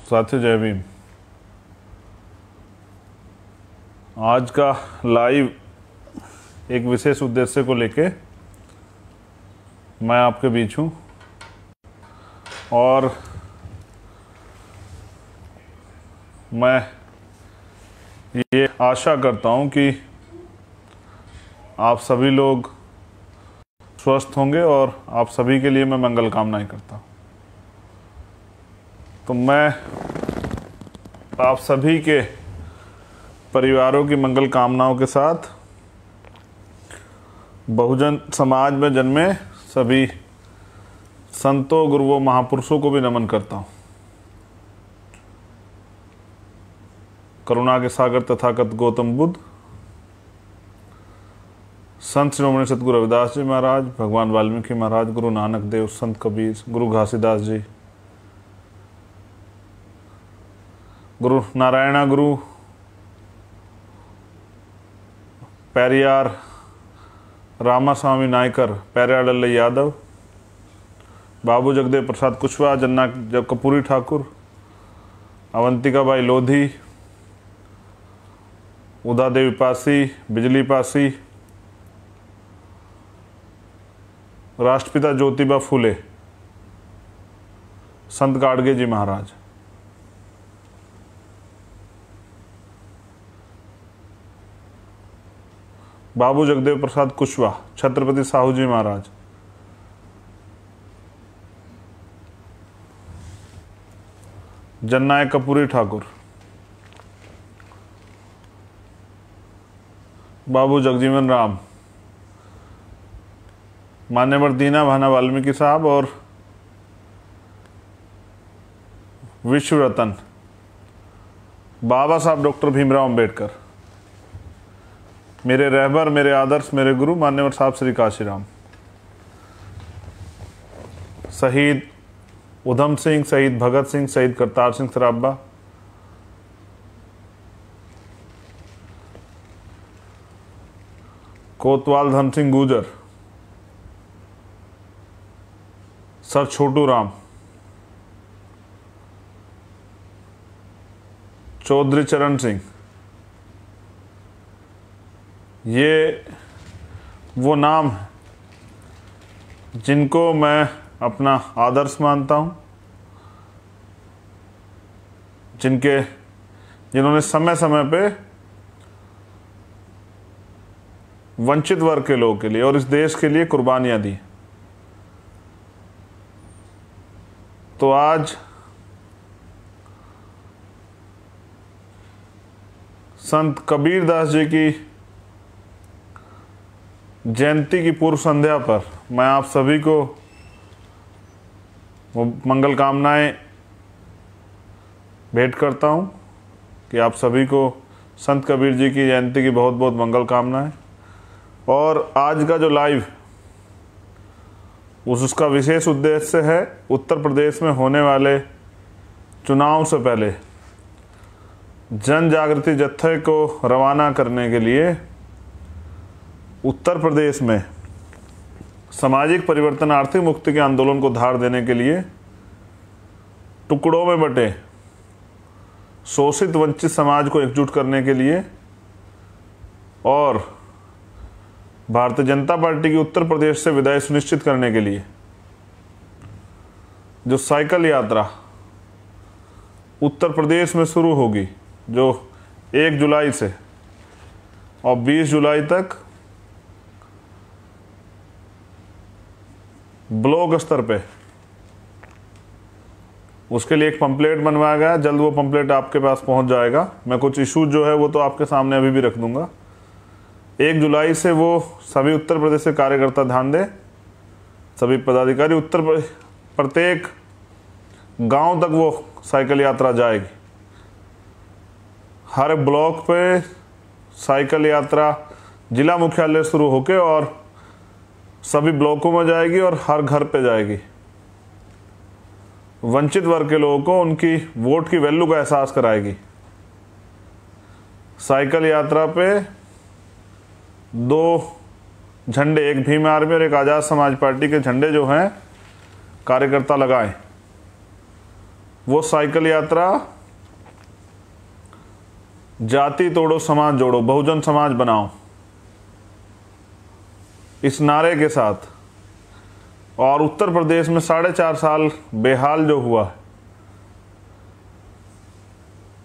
साथियों जय भीम। आज का लाइव एक विशेष उद्देश्य को लेके मैं आपके बीच हूँ और मैं ये आशा करता हूँ कि आप सभी लोग स्वस्थ होंगे और आप सभी के लिए मैं मंगल कामनाएं करता हूँ। तो मैं आप सभी के परिवारों की मंगल कामनाओं के साथ बहुजन समाज में जन्मे सभी संतों, गुरुओं, महापुरुषों को भी नमन करता हूँ। करुणा के सागर तथागत गौतम बुद्ध, संत श्रोमणी सतगुरु रविदास जी महाराज, भगवान वाल्मीकि महाराज, गुरु नानक देव, संत कबीर, गुरु घासीदास जी, गुरु नारायणा गुरु, पेरियार रामास्वामी नायकर, पेरियार लल्लई यादव, बाबू जगदेव प्रसाद कुशवाहा, जन्ना कपूरी ठाकुर, अवंतिका बाई लोधी, उदा देवी पासी, बिजली पासी, राष्ट्रपिता ज्योतिबा फूले, संत गाडगे जी महाराज, बाबू जगदेव प्रसाद कुशवाहा, छत्रपति साहू जी महाराज, जननायक कपूरी ठाकुर, बाबू जगजीवन राम, मान्यवर दीना भाना वाल्मीकि साहब और विश्व रत्न बाबा साहब डॉक्टर भीमराव अंबेडकर, मेरे रहबर, मेरे आदर्श, मेरे गुरु मान्यवर साहब श्री काशीराम, शहीद उधम सिंह, शहीद भगत सिंह, शहीद करतार सिंह सराबा, कोतवाल धन सिंह गुजर, सर छोटू राम, चौधरी चरण सिंह, ये वो नाम हैं जिनको मैं अपना आदर्श मानता हूँ, जिन्होंने समय समय पे वंचित वर्ग के लोगों के लिए और इस देश के लिए कुर्बानियाँ दी। तो आज संत कबीरदास जी की जयंती की पूर्व संध्या पर मैं आप सभी को वो मंगल कामनाएं भेंट करता हूं कि आप सभी को संत कबीर जी की जयंती की बहुत बहुत मंगल कामनाएं। और आज का जो लाइव उसका विशेष उद्देश्य है उत्तर प्रदेश में होने वाले चुनाव से पहले जन जागृति जत्थे को रवाना करने के लिए उत्तर प्रदेश में सामाजिक परिवर्तन, आर्थिक मुक्ति के आंदोलन को धार देने के लिए टुकड़ों में बटे शोषित वंचित समाज को एकजुट करने के लिए और भारतीय जनता पार्टी की उत्तर प्रदेश से विदाई सुनिश्चित करने के लिए जो साइकिल यात्रा उत्तर प्रदेश में शुरू होगी, जो 1 जुलाई से और 20 जुलाई तक ब्लॉक स्तर पे, उसके लिए एक पंपलेट बनवाया गया। जल्द वो पंपलेट आपके पास पहुंच जाएगा। मैं कुछ इशू जो है वो तो आपके सामने अभी भी रख दूंगा। 1 जुलाई से वो सभी उत्तर प्रदेश के कार्यकर्ता ध्यान दें, सभी पदाधिकारी उत्तर प्रत्येक गांव तक वो साइकिल यात्रा जाएगी। हर ब्लॉक पे साइकिल यात्रा जिला मुख्यालय शुरू होके और सभी ब्लॉकों में जाएगी और हर घर पे जाएगी। वंचित वर्ग के लोगों को उनकी वोट की वैल्यू का एहसास कराएगी। साइकिल यात्रा पे 2 झंडे, एक भीम आर्मी और एक आज़ाद समाज पार्टी के झंडे जो हैं कार्यकर्ता लगाएं। वो साइकिल यात्रा जाति तोड़ो समाज जोड़ो बहुजन समाज बनाओ इस नारे के साथ, और उत्तर प्रदेश में 4.5 साल बेहाल जो हुआ,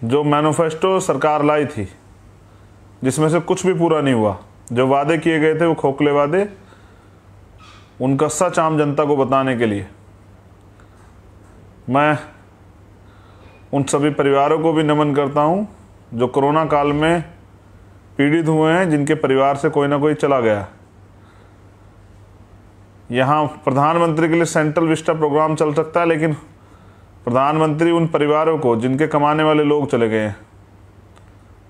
जो मैनिफेस्टो सरकार लाई थी जिसमें से कुछ भी पूरा नहीं हुआ, जो वादे किए गए थे वो खोखले वादे, उनका सच आम जनता को बताने के लिए मैं उन सभी परिवारों को भी नमन करता हूं जो कोरोना काल में पीड़ित हुए हैं, जिनके परिवार से कोई ना कोई चला गया। यहाँ प्रधानमंत्री के लिए सेंट्रल विस्टा प्रोग्राम चल सकता है, लेकिन प्रधानमंत्री उन परिवारों को जिनके कमाने वाले लोग चले गए हैं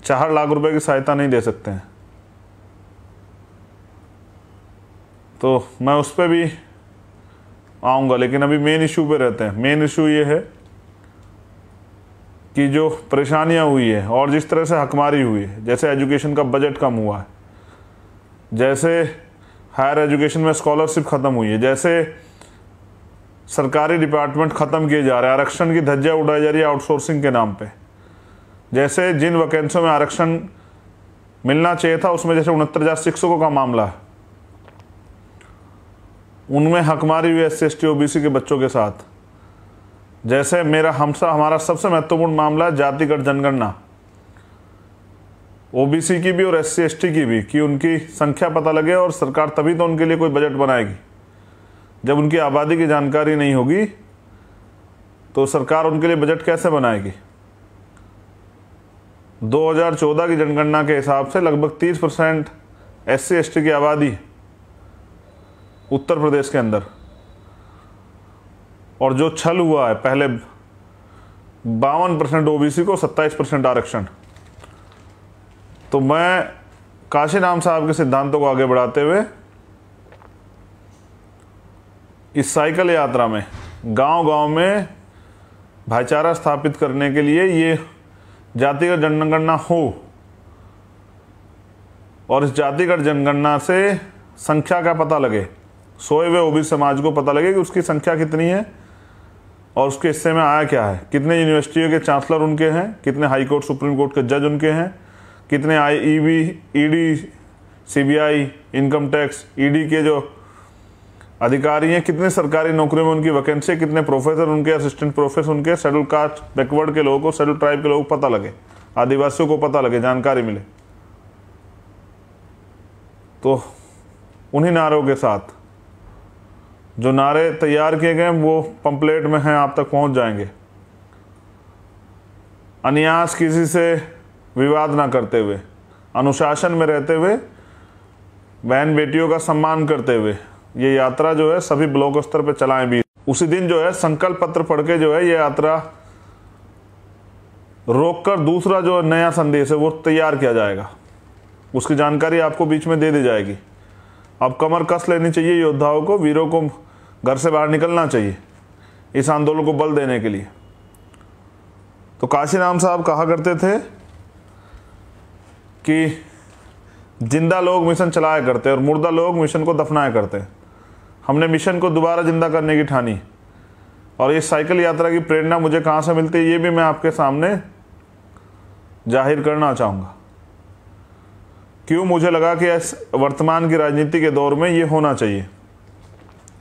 4 लाख रुपए की सहायता नहीं दे सकते हैं। तो मैं उस पर भी आऊँगा, लेकिन अभी मेन इशू पे रहते हैं। मेन इशू ये है कि जो परेशानियां हुई है और जिस तरह से हकमारी हुई है, जैसे एजुकेशन का बजट कम हुआ है, जैसे हायर एजुकेशन में स्कॉलरशिप ख़त्म हुई है, जैसे सरकारी डिपार्टमेंट ख़त्म किए जा रहे हैं, आरक्षण की धज्जियां उड़ाई जा रही है आउटसोर्सिंग के नाम पे, जैसे जिन वैकेंसियों में आरक्षण मिलना चाहिए था उसमें जैसे 69,000 शिक्षकों का मामला है, उनमें हकमारी हुई SC ST OBC के बच्चों के साथ, जैसे हमारा सबसे महत्वपूर्ण मामला जातिगत जनगणना, OBC की भी और SC ST की भी, कि उनकी संख्या पता लगे, और सरकार तभी तो उनके लिए कोई बजट बनाएगी। जब उनकी आबादी की जानकारी नहीं होगी तो सरकार उनके लिए बजट कैसे बनाएगी। 2014 की जनगणना के हिसाब से लगभग 30% SC ST की आबादी उत्तर प्रदेश के अंदर, और जो छल हुआ है पहले 52% OBC को 27% आरक्षण। तो मैं काशीराम साहब के सिद्धांतों को आगे बढ़ाते हुए इस साइकिल यात्रा में गांव-गांव में भाईचारा स्थापित करने के लिए ये जातिगत जनगणना हो, और इस जातिगत जनगणना से संख्या का पता लगे, सोए हुए OBC समाज को पता लगे कि उसकी संख्या कितनी है और उसके हिस्से में आया क्या है, कितने यूनिवर्सिटियों के चांसलर उनके हैं, कितने हाई कोर्ट सुप्रीम कोर्ट के जज उनके हैं, कितने IEB ED CBI income tax ED के जो अधिकारी हैं, कितने सरकारी नौकरियों में उनकी वैकेंसी, कितने प्रोफेसर उनके, असिस्टेंट प्रोफेसर उनके, शेड्यूल कास्ट बैकवर्ड के लोगों को, शेड्यूल ट्राइब के लोगों को पता लगे, आदिवासियों को पता लगे, जानकारी मिले। तो उन्हीं नारों के साथ जो नारे तैयार किए गए वो पंपलेट में हैं, आप तक पहुंच जाएंगे। अन्यास किसी से विवाद ना करते हुए, अनुशासन में रहते हुए, बहन बेटियों का सम्मान करते हुए ये यात्रा जो है सभी ब्लॉक स्तर पे चलाएं भी। उसी दिन जो है संकल्प पत्र पढ़ के जो है ये यात्रा रोककर दूसरा जो नया संदेश है वो तैयार किया जाएगा, उसकी जानकारी आपको बीच में दे दी जाएगी। अब कमर कस लेनी चाहिए योद्धाओं को, वीरों को घर से बाहर निकलना चाहिए इस आंदोलन को बल देने के लिए। तो काशीराम साहब कहा करते थे कि जिंदा लोग मिशन चलाया करते और मुर्दा लोग मिशन को दफनाया करते। हमने मिशन को दोबारा जिंदा करने की ठानी, और ये साइकिल यात्रा की प्रेरणा मुझे कहाँ से मिलती है ये भी मैं आपके सामने जाहिर करना चाहूँगा। क्यों मुझे लगा कि इस वर्तमान की राजनीति के दौर में ये होना चाहिए,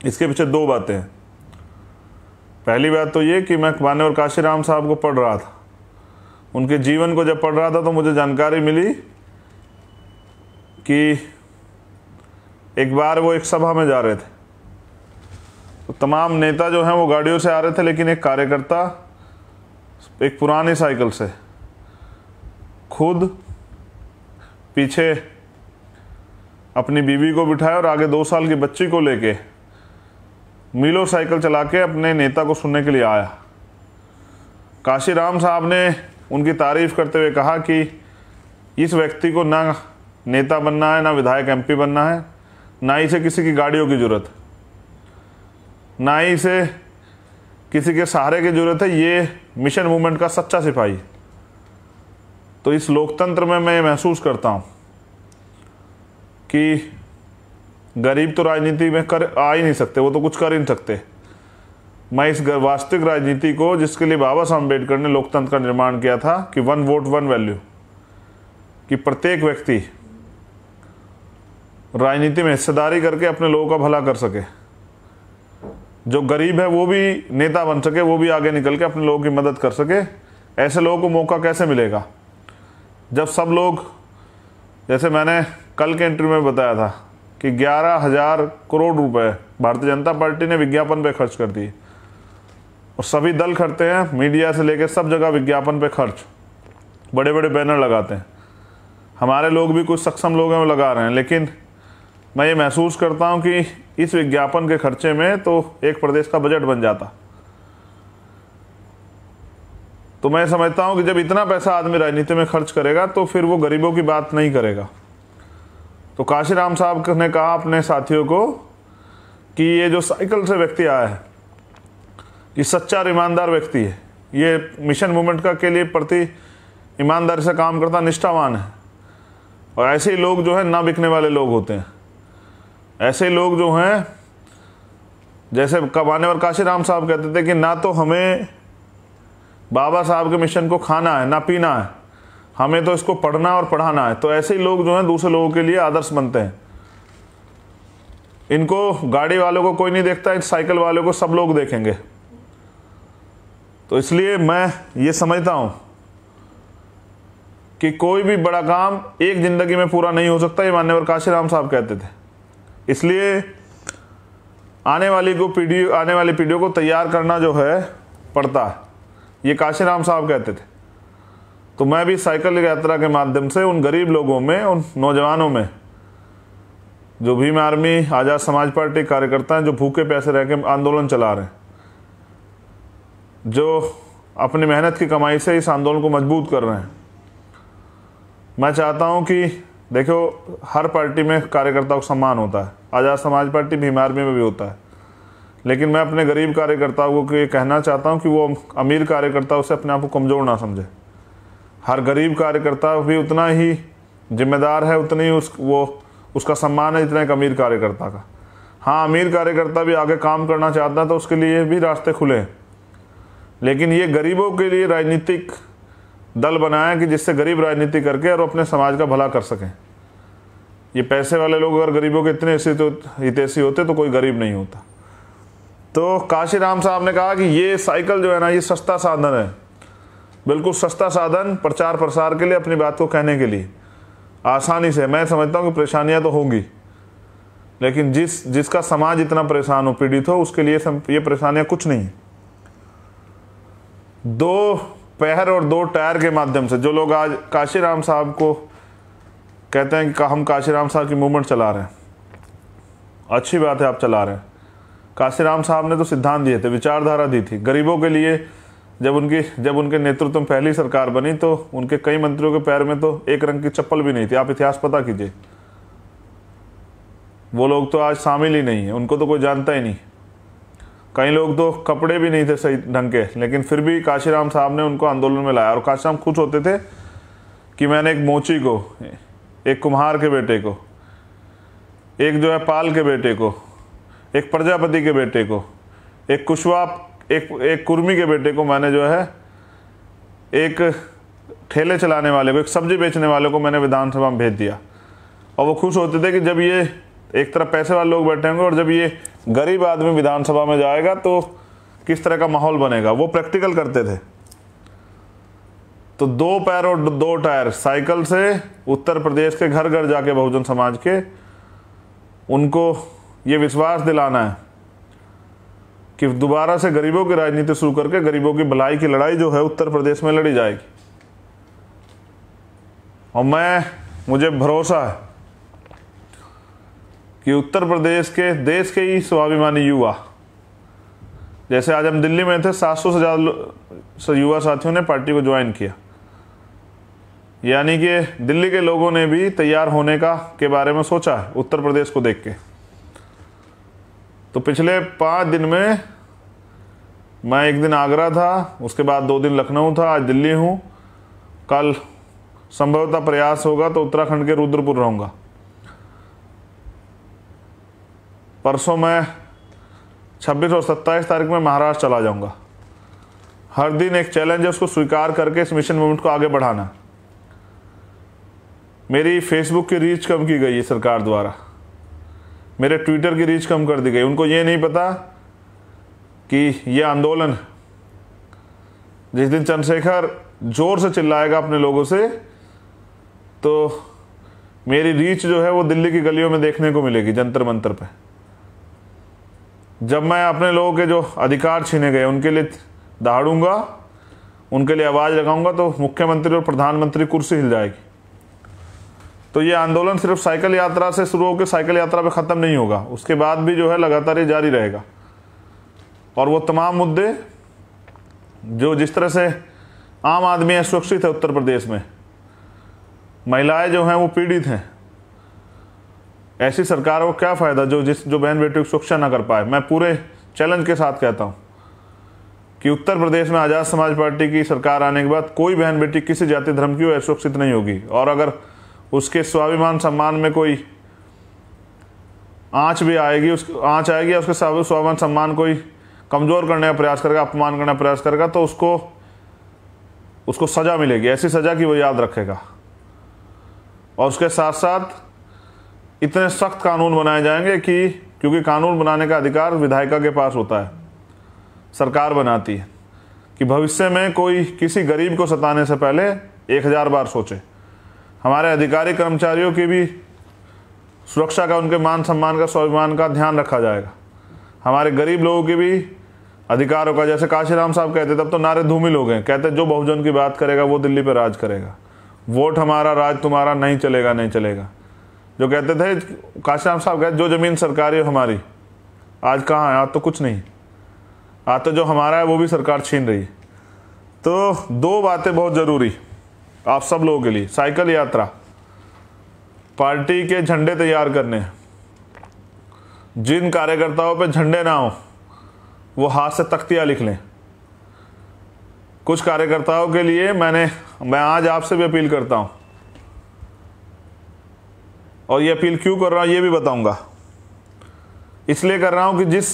इसके पीछे 2 बातें हैं। पहली बात तो ये कि मैं मान्यवर काशीराम साहब को पढ़ रहा था, उनके जीवन को जब पढ़ रहा था तो मुझे जानकारी मिली कि एक बार वो एक सभा में जा रहे थे, तो तमाम नेता जो हैं वो गाड़ियों से आ रहे थे, लेकिन एक कार्यकर्ता एक पुरानी साइकिल से खुद पीछे अपनी बीवी को बिठाया और आगे 2 साल की बच्ची को लेके मीलों साइकिल चला के अपने नेता को सुनने के लिए आया। काशीराम साहब ने उनकी तारीफ करते हुए कहा कि इस व्यक्ति को ना नेता बनना है, ना विधायक MP बनना है, ना ही इसे किसी की गाड़ियों की जरूरत, ना ही इसे किसी के सहारे की जरूरत है, ये मिशन मूवमेंट का सच्चा सिपाही। तो इस लोकतंत्र में मैं महसूस करता हूँ कि गरीब तो राजनीति में आ ही नहीं सकते, वो तो कुछ कर ही नहीं सकते, मैं इस वास्तविक राजनीति को, जिसके लिए बाबा साहब अम्बेडकर ने लोकतंत्र का निर्माण किया था कि 1 वोट 1 वैल्यू, कि प्रत्येक व्यक्ति राजनीति में हिस्सेदारी करके अपने लोगों का भला कर सके, जो गरीब है वो भी नेता बन सके, वो भी आगे निकल के अपने लोगों की मदद कर सके। ऐसे लोगों को मौका कैसे मिलेगा जब सब लोग, जैसे मैंने कल के इंटरव्यू में बताया था कि 11,000 करोड़ रुपए भारतीय जनता पार्टी ने विज्ञापन पे खर्च कर दिए, और सभी दल करते हैं, मीडिया से लेकर सब जगह विज्ञापन पे खर्च, बड़े बड़े बैनर लगाते हैं। हमारे लोग भी, कुछ सक्षम लोग हैं वो लगा रहे हैं, लेकिन मैं ये महसूस करता हूँ कि इस विज्ञापन के खर्चे में तो एक प्रदेश का बजट बन जाता। तो मैं समझता हूँ कि जब इतना पैसा आदमी राजनीति में खर्च करेगा तो फिर वो गरीबों की बात नहीं करेगा। तो काशीराम साहब ने कहा अपने साथियों को कि ये जो साइकिल से व्यक्ति आया है, ये सच्चा और ईमानदार व्यक्ति है, ये मिशन मूवमेंट का के लिए प्रति ईमानदारी से काम करता, निष्ठावान है। और ऐसे ही लोग जो है ना बिकने वाले लोग होते हैं। ऐसे लोग जो हैं, जैसे मान्यवर काशीराम साहब कहते थे कि ना तो हमें बाबा साहब के मिशन को खाना है ना पीना है, हमें तो इसको पढ़ना और पढ़ाना है। तो ऐसे ही लोग जो हैं दूसरे लोगों के लिए आदर्श बनते हैं। इनको गाड़ी वालों को कोई नहीं देखता, इस साइकिल वालों को सब लोग देखेंगे। तो इसलिए मैं ये समझता हूं कि कोई भी बड़ा काम एक जिंदगी में पूरा नहीं हो सकता, ये मान्यवर काशीराम साहब कहते थे। इसलिए आने वाली पीढ़ियों को तैयार करना जो है पड़ता है, ये काशीराम साहब कहते थे। तो मैं भी साइकिल यात्रा के माध्यम से उन गरीब लोगों में, उन नौजवानों में, जो भीम आर्मी, आज़ाद समाज पार्टी कार्यकर्ता हैं, जो भूखे प्यासे रह के आंदोलन चला रहे हैं, जो अपनी मेहनत की कमाई से इस आंदोलन को मजबूत कर रहे हैं, मैं चाहता हूं कि देखो, हर पार्टी में कार्यकर्ताओं को सम्मान होता है, आज़ाद समाज पार्टी, भीम आर्मी में भी होता है, लेकिन मैं अपने गरीब कार्यकर्ताओं को ये कहना चाहता हूं कि वो अमीर कार्यकर्ताओं से अपने आप को कमज़ोर ना समझे। हर गरीब कार्यकर्ता भी उतना ही जिम्मेदार है, उतनी उसका सम्मान है जितना एक अमीर कार्यकर्ता का। हाँ, अमीर कार्यकर्ता भी आगे काम करना चाहता है तो उसके लिए भी रास्ते खुले हैं, लेकिन ये गरीबों के लिए राजनीतिक दल बनाया कि जिससे गरीब राजनीति करके और अपने समाज का भला कर सकें। ये पैसे वाले लोग अगर गरीबों के इतने हितैषी होते तो कोई गरीब नहीं होता। तो काशीराम साहब ने कहा कि ये साइकिल जो है ना, ये सस्ता साधन है, बिल्कुल सस्ता साधन प्रचार प्रसार के लिए, अपनी बात को कहने के लिए आसानी से। मैं समझता हूँ कि परेशानियाँ तो होंगी, लेकिन जिसका समाज इतना परेशान हो, पीड़ित हो, उसके लिए ये परेशानियाँ कुछ नहीं। 2 पैर और 2 टायर के माध्यम से जो लोग आज काशीराम साहब को कहते हैं कि हम काशीराम साहब की मूवमेंट चला रहे हैं, अच्छी बात है, आप चला रहे हैं। काशीराम साहब ने तो सिद्धांत दिए थे, विचारधारा दी थी गरीबों के लिए। जब उनके नेतृत्व में पहली सरकार बनी तो उनके कई मंत्रियों के पैर में तो एक रंग की चप्पल भी नहीं थी। आप इतिहास पता कीजिए, वो लोग तो आज शामिल ही नहीं है, उनको तो कोई जानता ही नहीं। कई लोग तो कपड़े भी नहीं थे सही ढंग के, लेकिन फिर भी काशीराम साहब ने उनको आंदोलन में लाया। और काशीराम खुश होते थे कि मैंने एक मोची को, एक कुम्हार के बेटे को, एक जो है पाल के बेटे को, एक प्रजापति के बेटे को, एक कुशवाहा, एक कुर्मी के बेटे को, मैंने जो है एक ठेले चलाने वाले को, एक सब्जी बेचने वाले को मैंने विधानसभा में भेज दिया। और वो खुश होते थे कि जब ये एक तरफ पैसे वाले लोग बैठे होंगे और जब ये गरीब आदमी विधानसभा में जाएगा तो किस तरह का माहौल बनेगा, वो प्रैक्टिकल करते थे। तो 2 पैर और 2 टायर साइकिल से उत्तर प्रदेश के घर घर जाके बहुजन समाज के उनको ये विश्वास दिलाना है कि दोबारा से गरीबों की राजनीति शुरू करके गरीबों की भलाई की लड़ाई जो है उत्तर प्रदेश में लड़ी जाएगी। और मुझे भरोसा है कि उत्तर प्रदेश के, देश के ही स्वाभिमानी युवा, जैसे आज हम दिल्ली में थे, 700 से ज़्यादा युवा साथियों ने पार्टी को ज्वाइन किया। यानी कि दिल्ली के लोगों ने भी तैयार होने के बारे में सोचा है उत्तर प्रदेश को देख के। तो पिछले 5 दिन में मैं एक दिन आगरा था, उसके बाद 2 दिन लखनऊ था, आज दिल्ली हूँ। कल संभवतः प्रयास होगा तो उत्तराखंड के रुद्रपुर रहूँगा। परसों मैं 26 और 27 तारीख में महाराष्ट्र चला जाऊंगा। हर दिन एक चैलेंज है, उसको स्वीकार करके इस मिशन मूवमेंट को आगे बढ़ाना। मेरी फेसबुक की रीच कम की गई है सरकार द्वारा, मेरे ट्विटर की रीच कम कर दी गई। उनको ये नहीं पता कि ये आंदोलन, जिस दिन चंद्रशेखर जोर से चिल्लाएगा अपने लोगों से, तो मेरी रीच जो है वो दिल्ली की गलियों में देखने को मिलेगी, जंतर मंतर पे। जब मैं अपने लोगों के जो अधिकार छीने गए उनके लिए दहाड़ूंगा, उनके लिए आवाज़ लगाऊंगा, तो मुख्यमंत्री और प्रधानमंत्री कुर्सी हिल जाएगी। तो ये आंदोलन सिर्फ साइकिल यात्रा से शुरू होकर साइकिल यात्रा पे ख़त्म नहीं होगा, उसके बाद भी जो है लगातार ये जारी रहेगा। और वो तमाम मुद्दे जो जिस तरह से आम आदमी असुरक्षित है उत्तर प्रदेश में, महिलाएं जो हैं वो पीड़ित हैं, ऐसी सरकार को क्या फ़ायदा जो बहन बेटी की सुरक्षा ना कर पाए। मैं पूरे चैलेंज के साथ कहता हूँ कि उत्तर प्रदेश में आज़ाद समाज पार्टी की सरकार आने के बाद कोई बहन बेटी किसी जाति धर्म की असुरक्षित नहीं होगी। और अगर उसके स्वाभिमान सम्मान में कोई आँच भी आएगी, उसके स्वाभिमान सम्मान कोई कमज़ोर करने का प्रयास करेगा, अपमान करने का प्रयास करेगा, तो उसको सज़ा मिलेगी, ऐसी सज़ा की वो याद रखेगा। और उसके साथ साथ इतने सख्त कानून बनाए जाएंगे कि, क्योंकि कानून बनाने का अधिकार विधायिका के पास होता है, सरकार बनाती है, कि भविष्य में कोई किसी गरीब को सताने से पहले 1000 बार सोचे। हमारे अधिकारी कर्मचारियों की भी सुरक्षा का, उनके मान सम्मान का, स्वाभिमान का ध्यान रखा जाएगा। हमारे गरीब लोगों की भी अधिकारों का, जैसे काशीराम साहब कहते, तब तो नारे धूमिल हो गए, कहते जो बहुजन की बात करेगा वो दिल्ली पर राज करेगा, वोट हमारा राज तुम्हारा, नहीं चलेगा नहीं चलेगा। जो कहते थे काशीराम साहब, कहते जो ज़मीन सरकारी है हमारी, आज कहाँ है? आज तो कुछ नहीं, आज तो जो हमारा है वो भी सरकार छीन रही है। तो 2 बातें बहुत ज़रूरी आप सब लोगों के लिए। साइकिल यात्रा, पार्टी के झंडे तैयार करने हैं। जिन कार्यकर्ताओं पे झंडे ना हो वो हाथ से तख्तियाँ लिख लें। कुछ कार्यकर्ताओं के लिए मैं आज आपसे भी अपील करता हूं, और ये अपील क्यों कर रहा हूं ये भी बताऊंगा। इसलिए कर रहा हूं कि जिस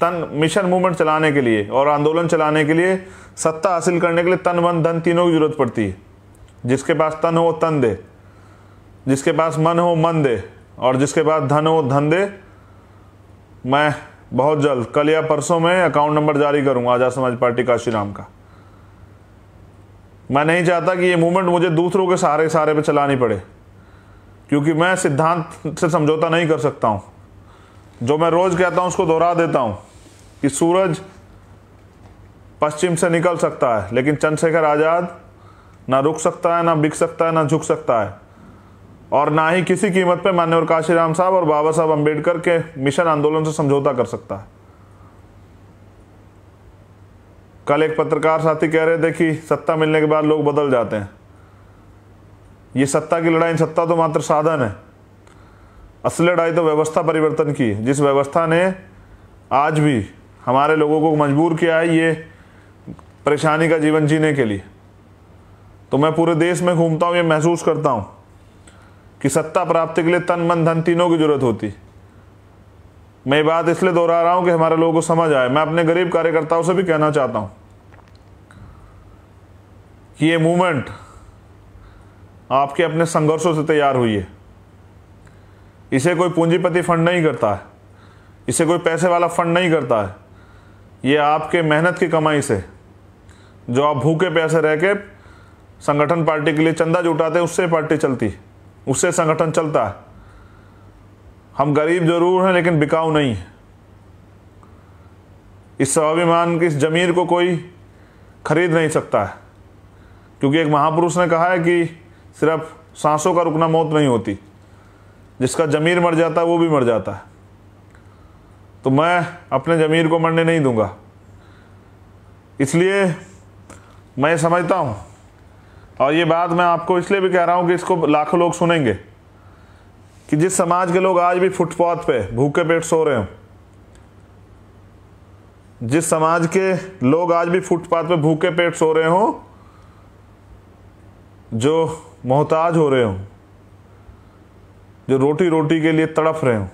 मिशन मूवमेंट चलाने के लिए और आंदोलन चलाने के लिए, सत्ता हासिल करने के लिए तन मन धन तीनों की जरूरत पड़ती है। जिसके पास तन हो तन दे, जिसके पास मन हो मन दे, और जिसके पास धन हो धन दे। मैं बहुत जल्द, कल या परसों में अकाउंट नंबर जारी करूंगा आज़ाद समाज पार्टी काशीराम का। मैं नहीं चाहता कि ये मूवमेंट मुझे दूसरों के सहारे पे चलानी पड़े, क्योंकि मैं सिद्धांत से समझौता नहीं कर सकता हूं। जो मैं रोज कहता हूं उसको दोहरा देता हूं कि सूरज पश्चिम से निकल सकता है, लेकिन चंद्रशेखर आज़ाद ना रुक सकता है, ना बिक सकता है, ना झुक सकता है, और ना ही किसी कीमत पे माननीय काशीराम साहब और बाबा साहब अम्बेडकर के मिशन आंदोलन से समझौता कर सकता है। कल एक पत्रकार साथी कह रहे थे कि सत्ता मिलने के बाद लोग बदल जाते हैं। ये सत्ता की लड़ाई, सत्ता तो मात्र साधन है, असली लड़ाई तो व्यवस्था परिवर्तन की है, जिस व्यवस्था ने आज भी हमारे लोगों को मजबूर किया है ये परेशानी का जीवन जीने के लिए। तो मैं पूरे देश में घूमता हूँ, ये महसूस करता हूँ कि सत्ता प्राप्ति के लिए तन मन धन तीनों की जरूरत होती। मैं ये बात इसलिए दोहरा रहा हूँ कि हमारे लोगों को समझ आए। मैं अपने गरीब कार्यकर्ताओं से भी कहना चाहता हूँ कि ये मूवमेंट आपके अपने संघर्षों से तैयार हुई है। इसे कोई पूंजीपति फंड नहीं करता है, इसे कोई पैसे वाला फंड नहीं करता है। ये आपके मेहनत की कमाई से, जो आप भूखे प्यासे रह के संगठन पार्टी के लिए चंदा जुटाते हैं, उससे पार्टी चलती, उससे संगठन चलता है। हम गरीब जरूर हैं लेकिन बिकाऊ नहीं है। इस स्वाभिमान की, इस जमीर को कोई खरीद नहीं सकता है, क्योंकि एक महापुरुष ने कहा है कि सिर्फ सांसों का रुकना मौत नहीं होती, जिसका जमीर मर जाता है वो भी मर जाता है। तो मैं अपने जमीर को मरने नहीं दूंगा। इसलिए मैं समझता हूं, और ये बात मैं आपको इसलिए भी कह रहा हूं कि इसको लाखों लोग सुनेंगे, कि जिस समाज के लोग आज भी फुटपाथ पे भूखे पेट सो रहे हो, जिस समाज के लोग आज भी फुटपाथ पे भूखे पेट सो रहे हो, जो मोहताज हो रहे हो, जो रोटी रोटी के लिए तड़फ रहे हो,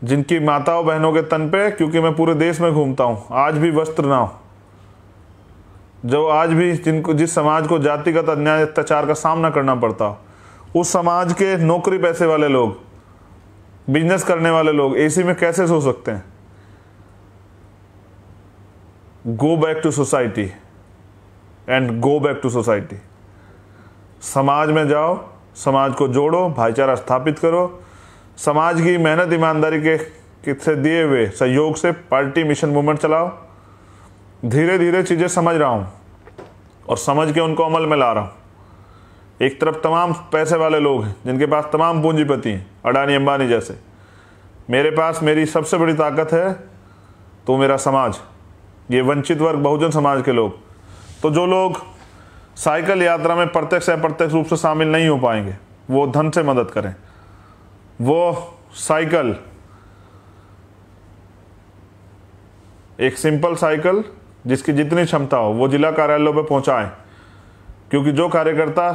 जिनकी माताओं बहनों के तन पे, क्योंकि मैं पूरे देश में घूमता हूँ, आज भी वस्त्र ना हो, जो आज भी जिस समाज को जातिगत अन्याय अत्याचार का सामना करना पड़ता हो, उस समाज के नौकरी पैसे वाले लोग, बिजनेस करने वाले लोग एसी में कैसे सो सकते हैं? Go back to society and go back to society. समाज में जाओ, समाज को जोड़ो, भाईचारा स्थापित करो, समाज की मेहनत ईमानदारी के से दिए हुए सहयोग से पार्टी मिशन मूवमेंट चलाओ। धीरे धीरे चीज़ें समझ रहा हूँ और समझ के उनको अमल में ला रहा हूँ। एक तरफ तमाम पैसे वाले लोग हैं जिनके पास तमाम पूंजीपति हैं, अडानी अंबानी जैसे। मेरे पास मेरी सबसे बड़ी ताकत है तो मेरा समाज, ये वंचित वर्ग, बहुजन समाज के लोग। तो जो लोग साइकिल यात्रा में प्रत्यक्ष या अप्रत्यक्ष रूप से शामिल नहीं हो पाएंगे, वो धन से मदद करें। वो साइकिल, एक सिंपल साइकिल जिसकी जितनी क्षमता हो, वो जिला कार्यालयों पर पहुंचाएं, क्योंकि जो कार्यकर्ता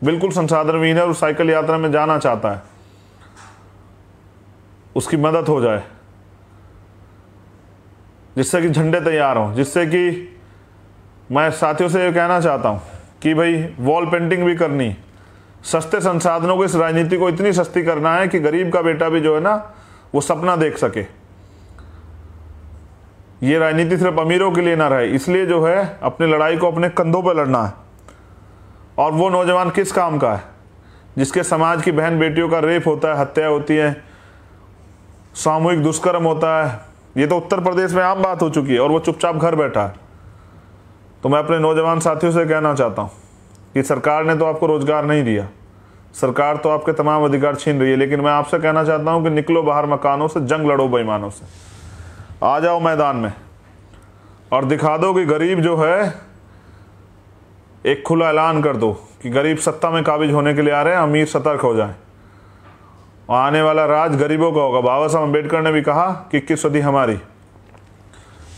बिल्कुल संसाधनहीन है और साइकिल यात्रा में जाना चाहता है, उसकी मदद हो जाए, जिससे कि झंडे तैयार हों, जिससे कि मैं साथियों से ये कहना चाहता हूँ कि भाई वॉल पेंटिंग भी करनी, सस्ते संसाधनों को, इस राजनीति को इतनी सस्ती करना है कि गरीब का बेटा भी जो है ना वो सपना देख सके। ये राजनीति सिर्फ अमीरों के लिए ना रहे, इसलिए जो है अपनी लड़ाई को अपने कंधों पर लड़ना है। और वो नौजवान किस काम का है जिसके समाज की बहन बेटियों का रेप होता है, हत्या होती है, सामूहिक दुष्कर्म होता है। ये तो उत्तर प्रदेश में आम बात हो चुकी है और वो चुपचाप घर बैठा है। तो मैं अपने नौजवान साथियों से कहना चाहता हूँ कि सरकार ने तो आपको रोजगार नहीं दिया, सरकार तो आपके तमाम अधिकार छीन रही है, लेकिन मैं आपसे कहना चाहता हूँ कि निकलो बाहर मकानों से, जंग लड़ो बेईमानों से, आ जाओ मैदान में और दिखा दो कि गरीब जो है, एक खुला ऐलान कर दो कि गरीब सत्ता में काबिज होने के लिए आ रहे हैं, अमीर सतर्क हो जाएं। आने वाला राज गरीबों का होगा। बाबा साहब अम्बेडकर ने भी कहा कि 21 सदी हमारी।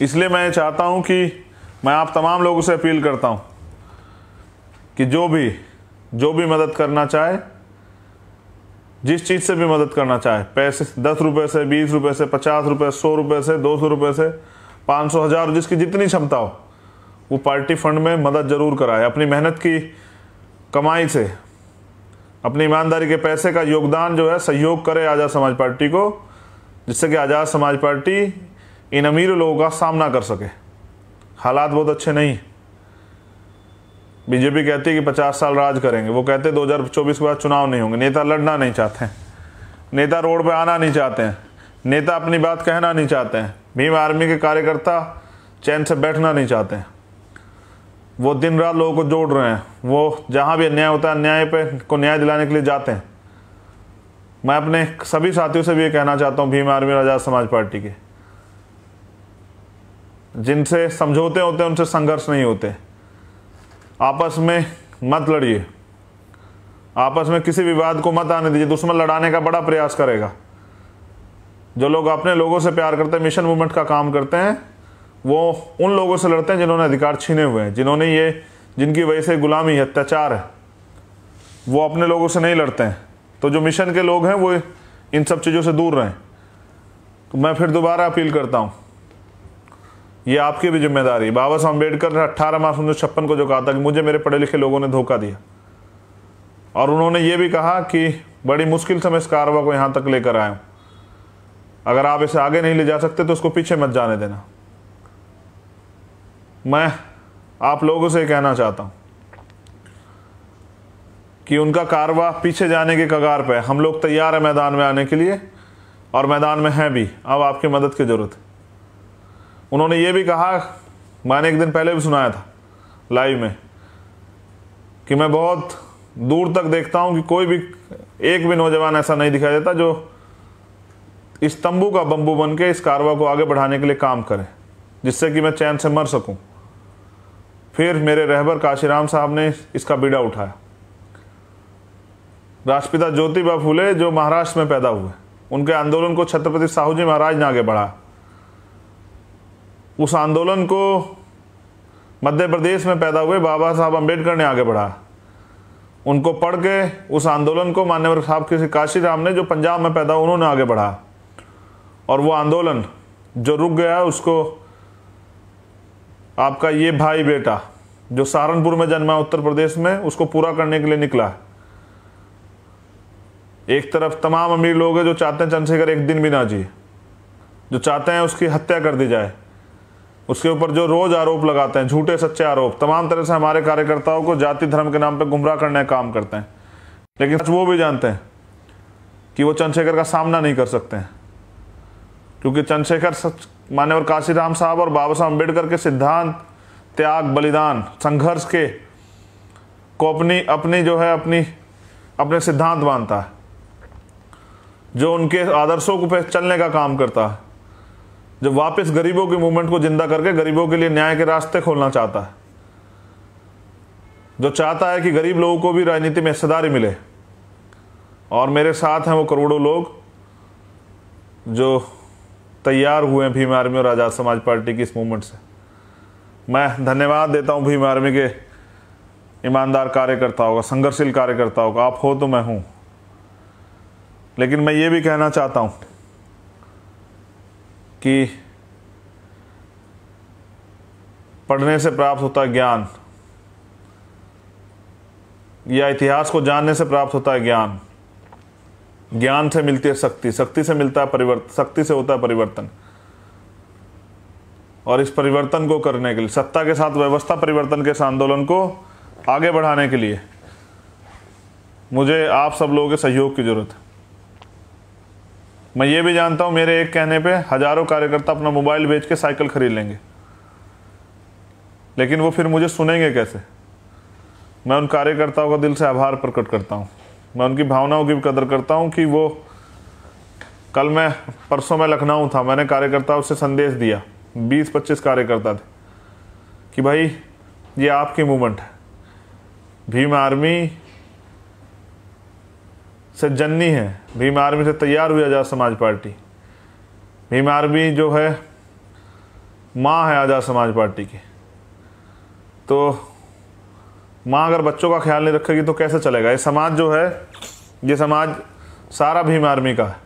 इसलिए मैं चाहता हूं कि मैं आप तमाम लोगों से अपील करता हूं कि जो भी मदद करना चाहे, जिस चीज़ से भी मदद करना चाहे, पैसे 10 रुपये से, 20 रुपये से, 50 रुपये, 100 रुपये से, 200 रुपये से, 500, 1000, जिसकी जितनी क्षमता हो, वो पार्टी फंड में मदद जरूर कराए। अपनी मेहनत की कमाई से, अपनी ईमानदारी के पैसे का योगदान जो है सहयोग करे आज़ाद समाज पार्टी को, जिससे कि आज़ाद समाज पार्टी इन अमीर लोगों का सामना कर सके। हालात बहुत अच्छे नहीं। बीजेपी कहती है कि 50 साल राज करेंगे, वो कहते 2024 के बाद चुनाव नहीं होंगे। नेता लड़ना नहीं चाहते हैं, नेता रोड पे आना नहीं चाहते हैं, नेता अपनी बात कहना नहीं चाहते हैं, भीम आर्मी के कार्यकर्ता चैन से बैठना नहीं चाहते हैं। वो दिन रात लोगों को जोड़ रहे हैं, वो जहाँ भी अन्याय होता है अन्याय पे को न्याय दिलाने के लिए जाते हैं। मैं अपने सभी साथियों से भी ये कहना चाहता हूँ, भीम आर्मी और आज़ाद समाज पार्टी के, जिनसे समझौते होते हैं उनसे संघर्ष नहीं होते। आपस में मत लड़िए, आपस में किसी विवाद को मत आने दीजिए। दुश्मन लड़ाने का बड़ा प्रयास करेगा। जो लोग अपने लोगों से प्यार करते हैं, मिशन मूवमेंट का काम करते हैं, वो उन लोगों से लड़ते हैं जिन्होंने अधिकार छीने हुए हैं, जिनकी वजह से गुलामी है, अत्याचार है। वो अपने लोगों से नहीं लड़ते हैं। तो जो मिशन के लोग हैं वो इन सब चीज़ों से दूर रहें। तो मैं फिर दोबारा अपील करता हूँ, ये आपकी भी जिम्मेदारी। बाबा साहब अम्बेडकर ने 18 मार्च 1956 को जो कहा था कि मुझे मेरे पढ़े लिखे लोगों ने धोखा दिया, और उन्होंने ये भी कहा कि बड़ी मुश्किल से मैं इस कारवा को यहाँ तक लेकर आया हूँ, अगर आप इसे आगे नहीं ले जा सकते तो उसको पीछे मत जाने देना। मैं आप लोगों से कहना चाहता हूँ कि उनका कारवा पीछे जाने के कगार पे, हम लोग तैयार है मैदान में आने के लिए, और मैदान में हैं भी। अब आपकी मदद की ज़रूरत है। उन्होंने ये भी कहा, मैंने एक दिन पहले भी सुनाया था लाइव में, कि मैं बहुत दूर तक देखता हूं कि कोई भी एक भी नौजवान ऐसा नहीं दिखाई देता जो इस तंबू का बंबू बन के इस कारवा को आगे बढ़ाने के लिए काम करे, जिससे कि मैं चैन से मर सकूं। फिर मेरे रहबर काशीराम साहब ने इसका बीड़ा उठाया। राष्ट्रपिता ज्योतिबा फूले जो महाराष्ट्र में पैदा हुए, उनके आंदोलन को छत्रपति साहू जी महाराज ने आगे बढ़ाया। उस आंदोलन को मध्य प्रदेश में पैदा हुए बाबा साहब अम्बेडकर ने आगे बढ़ाया। उनको पढ़ के उस आंदोलन को मान्यवर साहब किसी काशीराम ने, जो पंजाब में पैदा हुए, उन्होंने आगे बढ़ाया। और वो आंदोलन जो रुक गया है उसको आपका ये भाई बेटा जो सहारनपुर में जन्मा उत्तर प्रदेश में, उसको पूरा करने के लिए निकला है। एक तरफ तमाम अमीर लोग हैं जो चाहते हैं चंद्रशेखर एक दिन भी ना जिए, जो चाहते हैं उसकी हत्या कर दी जाए, उसके ऊपर जो रोज आरोप लगाते हैं, झूठे सच्चे आरोप, तमाम तरह से हमारे कार्यकर्ताओं को जाति धर्म के नाम पर गुमराह करने का काम करते हैं। लेकिन वो भी जानते हैं कि वो चंद्रशेखर का सामना नहीं कर सकते हैं, क्योंकि चंद्रशेखर मान्यवर काशीराम साहब और बाबा साहब अम्बेडकर के सिद्धांत, त्याग, बलिदान, संघर्ष के को अपने सिद्धांत मानता है, जो उनके आदर्शों को पे चलने का काम करता है, जो वापस गरीबों के मूवमेंट को जिंदा करके गरीबों के लिए न्याय के रास्ते खोलना चाहता है, जो चाहता है कि गरीब लोगों को भी राजनीति में हिस्सेदारी मिले। और मेरे साथ हैं वो करोड़ों लोग जो तैयार हुए हैं भीम आर्मी और आज़ाद समाज पार्टी की इस मूवमेंट से। मैं धन्यवाद देता हूं भीम आर्मी के ईमानदार कार्यकर्ताओं का, संघर्षशील कार्यकर्ताओं का। आप हो तो मैं हूं। लेकिन मैं ये भी कहना चाहता हूं कि पढ़ने से प्राप्त होता है ज्ञान, या इतिहास को जानने से प्राप्त होता है ज्ञान, ज्ञान से मिलती है शक्ति, शक्ति से मिलता है परिवर्तन, शक्ति से होता है परिवर्तन। और इस परिवर्तन को करने के लिए, सत्ता के साथ व्यवस्था परिवर्तन के इस आंदोलन को आगे बढ़ाने के लिए मुझे आप सब लोगों के सहयोग की जरूरत है। मैं ये भी जानता हूं मेरे एक कहने पे हजारों कार्यकर्ता अपना मोबाइल बेच के साइकिल खरीद लेंगे, लेकिन वो फिर मुझे सुनेंगे कैसे? मैं उन कार्यकर्ताओं का दिल से आभार प्रकट करता हूं। मैं उनकी भावनाओं की भी कदर करता हूं कि वो परसों मैं लखनऊ था, मैंने कार्यकर्ताओं से संदेश दिया, 20-25 कार्यकर्ता थे, कि भाई ये आपकी मूवमेंट है, भीम आर्मी से जननी है, भीम आर्मी से तैयार हुई आज़ाद समाज पार्टी। भीम आर्मी जो है माँ है आज़ाद समाज पार्टी की। तो माँ अगर बच्चों का ख्याल नहीं रखेगी तो कैसे चलेगा? ये समाज जो है, ये समाज सारा भीम आर्मी का है।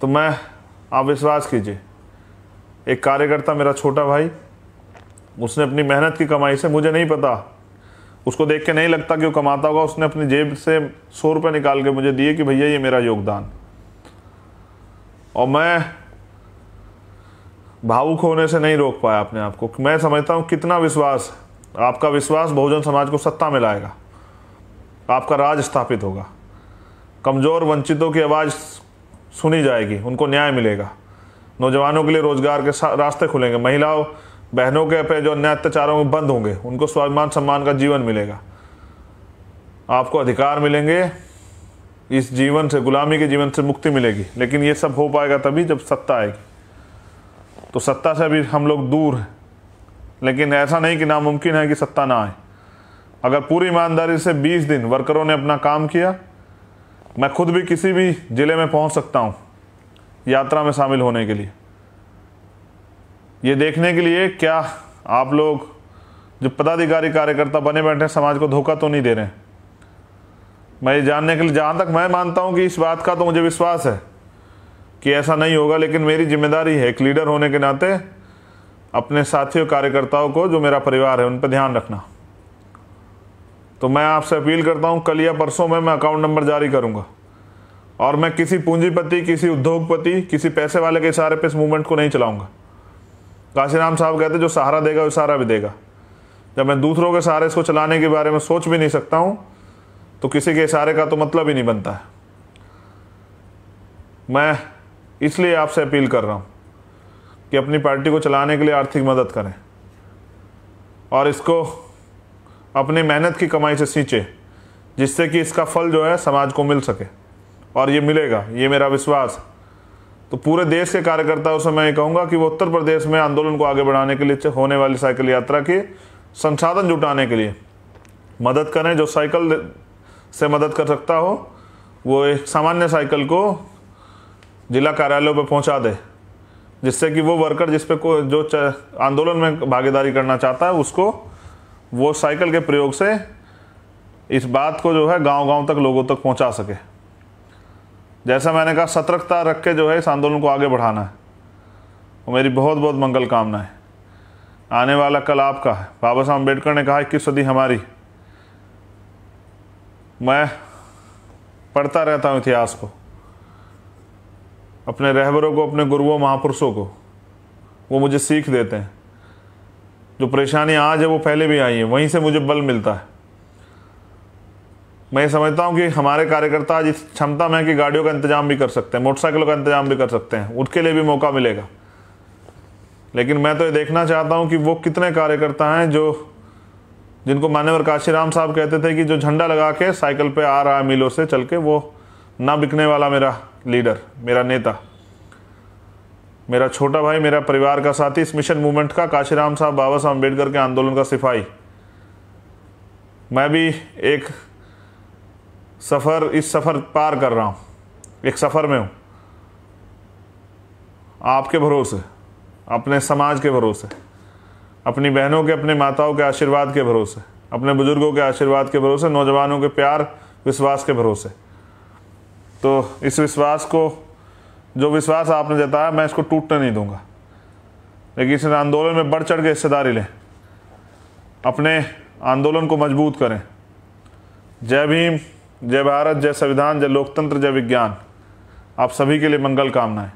तो आप विश्वास कीजिए, एक कार्यकर्ता मेरा छोटा भाई, उसने अपनी मेहनत की कमाई से, मुझे नहीं पता, उसको देख के नहीं लगता कि वो कमाता होगा, उसने अपनी जेब से 100 रुपये निकाल के मुझे दिए कि भैया ये मेरा योगदान। और मैं भावुक होने से नहीं रोक पाया अपने आप को। मैं समझता हूँ कितना विश्वास, आपका विश्वास बहुजन समाज को सत्ता में लाएगा, आपका राज स्थापित होगा, कमज़ोर वंचितों की आवाज़ सुनी जाएगी, उनको न्याय मिलेगा, नौजवानों के लिए रोजगार के रास्ते खुलेंगे, महिलाओं बहनों के पे जो अन्य अत्याचारों में बंद होंगे उनको स्वाभिमान सम्मान का जीवन मिलेगा, आपको अधिकार मिलेंगे, इस जीवन से, गुलामी के जीवन से मुक्ति मिलेगी। लेकिन ये सब हो पाएगा तभी जब सत्ता आएगी। तो सत्ता से अभी हम लोग दूर हैं, लेकिन ऐसा नहीं कि नामुमकिन है कि सत्ता ना आए। अगर पूरी ईमानदारी से 20 दिन वर्करों ने अपना काम किया, मैं खुद भी किसी भी ज़िले में पहुंच सकता हूं यात्रा में शामिल होने के लिए, ये देखने के लिए क्या आप लोग जो पदाधिकारी कार्यकर्ता बने बैठे समाज को धोखा तो नहीं दे रहे हैं। मैं ये जानने के लिए, जहाँ तक मैं मानता हूँ कि इस बात का तो मुझे विश्वास है कि ऐसा नहीं होगा, लेकिन मेरी जिम्मेदारी है एक लीडर होने के नाते अपने साथियों कार्यकर्ताओं को, जो मेरा परिवार है, उन पर ध्यान रखना। तो मैं आपसे अपील करता हूँ, कल या परसों में मैं अकाउंट नंबर जारी करूँगा, और मैं किसी पूंजीपति, किसी उद्योगपति, किसी पैसे वाले के इशारे पे इस मूवमेंट को नहीं चलाऊंगा। काशीराम साहब कहते जो सहारा देगा वो सहारा भी देगा। जब मैं दूसरों के सहारे इसको चलाने के बारे में सोच भी नहीं सकता हूँ, तो किसी के इशारे का तो मतलब ही नहीं बनता है। मैं इसलिए आपसे अपील कर रहा हूँ कि अपनी पार्टी को चलाने के लिए आर्थिक मदद करें और इसको अपनी मेहनत की कमाई से सींचे, जिससे कि इसका फल जो है समाज को मिल सके, और ये मिलेगा, ये मेरा विश्वास है। तो पूरे देश के कार्यकर्ताओं से मैं ये कहूँगा कि वो उत्तर प्रदेश में आंदोलन को आगे बढ़ाने के लिए होने वाली साइकिल यात्रा की संसाधन जुटाने के लिए मदद करें। जो साइकिल से मदद कर सकता हो वो एक सामान्य साइकिल को जिला कार्यालयों पर पहुंचा दे, जिससे कि वो वर्कर जिस पे जो आंदोलन में भागीदारी करना चाहता है उसको वो साइकिल के प्रयोग से इस बात को जो है गांव-गांव तक, लोगों तक पहुंचा सके। जैसा मैंने कहा, सतर्कता रख के जो है इस आंदोलन को आगे बढ़ाना है। और मेरी बहुत बहुत मंगल कामना है। आने वाला कल आपका है। बाबा साहब अम्बेडकर ने कहा 21 सदी हमारी। मैं पढ़ता रहता हूँ इतिहास को, अपने रहबरों को, अपने गुरुओं महापुरुषों को, वो मुझे सीख देते हैं। जो परेशानी आज है वो पहले भी आई है, वहीं से मुझे बल मिलता है। मैं ये समझता हूँ कि हमारे कार्यकर्ता आज इस क्षमता में है कि गाड़ियों का इंतजाम भी कर सकते हैं, मोटरसाइकिलों का इंतजाम भी कर सकते हैं, उसके लिए भी मौका मिलेगा। लेकिन मैं तो ये देखना चाहता हूँ कि वो कितने कार्यकर्ता हैं जिनको मान्यवर काशीराम साहब कहते थे कि जो झंडा लगा के साइकिल पे आ रहा है मीलों से चल के, वो ना बिकने वाला मेरा लीडर, मेरा नेता, मेरा छोटा भाई, मेरा परिवार का साथी, इस मिशन मूवमेंट का, काशीराम साहब, बाबा साहब अम्बेडकर के आंदोलन का सिपाही। मैं भी एक इस सफ़र पार कर रहा हूँ, एक सफ़र में हूँ, आपके भरोसे, अपने समाज के भरोसे, अपनी बहनों के, अपने माताओं के आशीर्वाद के भरोसे, अपने बुजुर्गों के आशीर्वाद के भरोसे, नौजवानों के प्यार विश्वास के भरोसे। तो इस विश्वास को, जो विश्वास आपने जताया, मैं इसको टूटने नहीं दूंगा। लेकिन इस आंदोलन में बढ़ चढ़ के हिस्सेदारी लें, अपने आंदोलन को मजबूत करें। जय भीम, जय भारत, जय संविधान, जय लोकतंत्र, जय विज्ञान। आप सभी के लिए मंगल कामनाएं।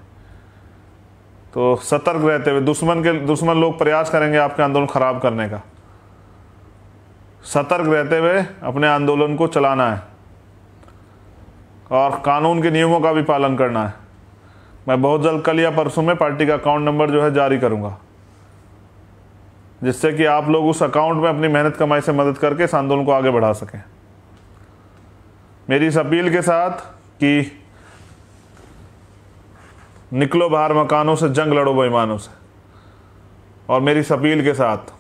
तो सतर्क रहते हुए, दुश्मन लोग प्रयास करेंगे आपके आंदोलन खराब करने का। सतर्क रहते हुए अपने आंदोलन को चलाना है और कानून के नियमों का भी पालन करना है। मैं बहुत जल्द, कल या परसों में, पार्टी का अकाउंट नंबर जो है जारी करूंगा, जिससे कि आप लोग उस अकाउंट में अपनी मेहनत कमाई से मदद करके इस आंदोलन को आगे बढ़ा सकें। मेरी इस अपील के साथ कि निकलो बाहर मकानों से, जंग लड़ो बेईमानों से, और मेरी इस अपील के साथ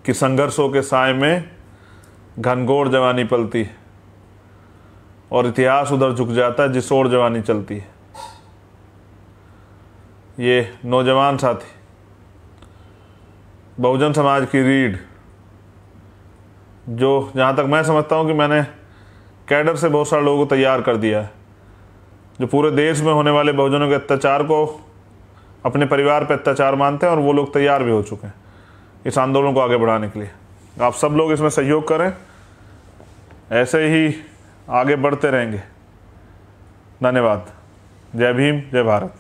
कि संघर्षों के साए में घनघोर जवानी पलती है और इतिहास उधर झुक जाता है जिस ओर जवानी चलती है। ये नौजवान साथी, बहुजन समाज की रीढ़, जो जहाँ तक मैं समझता हूँ कि मैंने कैडर से बहुत सारे लोगों को तैयार कर दिया है, जो पूरे देश में होने वाले बहुजनों के अत्याचार को अपने परिवार पर अत्याचार मानते हैं, और वो लोग तैयार भी हो चुके हैं इस आंदोलन को आगे बढ़ाने के लिए। आप सब लोग इसमें सहयोग करें, ऐसे ही आगे बढ़ते रहेंगे। धन्यवाद। जय भीम, जय भारत।